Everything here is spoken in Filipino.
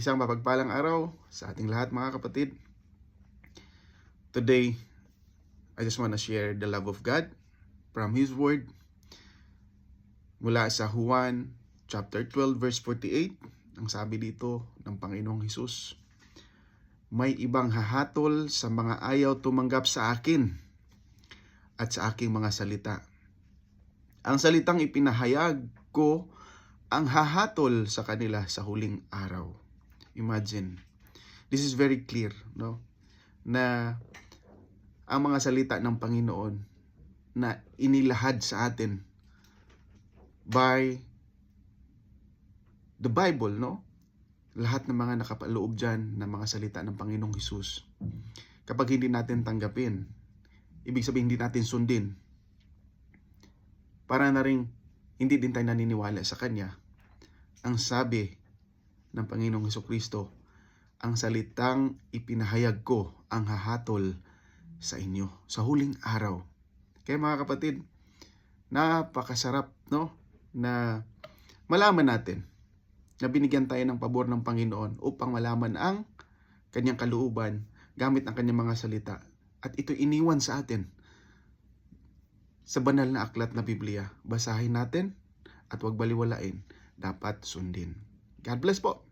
Isang mapagpalang araw sa ating lahat mga kapatid. Today, I just want to share the love of God from His Word mula sa Juan chapter 12 verse 48. Ang sabi dito ng Panginoong Hesus, may ibang hahatol sa mga ayaw tumanggap sa akin at sa aking mga salita. Ang salitang ipinahayag ko ang hahatol sa kanila sa huling araw. Imagine, this is very clear, no? Na ang mga salita ng Panginoon na inilahad sa atin by the Bible, no? Lahat ng mga nakapaloob dyan ng mga salita ng Panginoong Hesus. Kapag hindi natin tanggapin, ibig sabihin hindi natin sundin, para na rin hindi din tayo naniniwala sa Kanya. Ang sabi ng Panginoong Hesukristo, ang salitang ipinahayag ko ang hahatol sa inyo sa huling araw. Kaya mga kapatid, napakasarap, no, na malaman natin na binigyan tayo ng pabor ng Panginoon upang malaman ang Kanyang kalooban gamit ang Kanyang mga salita. At ito iniwan sa atin sa banal na aklat na Biblia. Basahin natin at huwag baliwalain. Dapat sundin. God bless po.